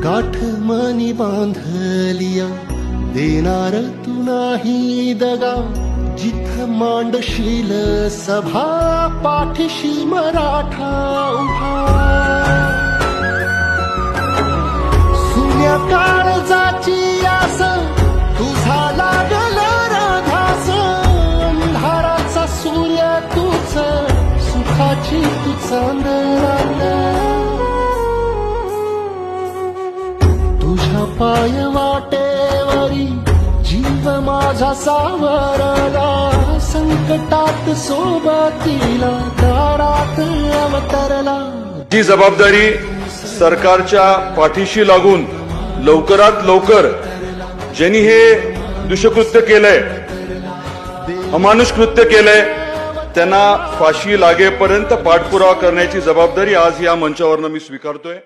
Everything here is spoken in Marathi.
गाठ मनी बांधलिया देणार तू नाही दगा जिथ मांडशील सभा पाठीशी मराठा उभा सुन्या काळजाची आस तुझा लागल राधास अंधाराचा सूर्य तुझ सुखाची तू चांदणा तुझ्या पाय वाटेवरी जीव माझा सावरला संकटात सोबतीला दारात अवतरला। जी जबाबदारी सरकारच्या पाठीशी लागून लवकरात लवकर ज्यांनी हे दुष्कृत्य केलंय, अमानुष कृत्य केलंय, त्यांना फाशी लागेपर्यंत पाठपुरावा करण्याची जबाबदारी आज या मंचावरनं मी स्वीकारतोय।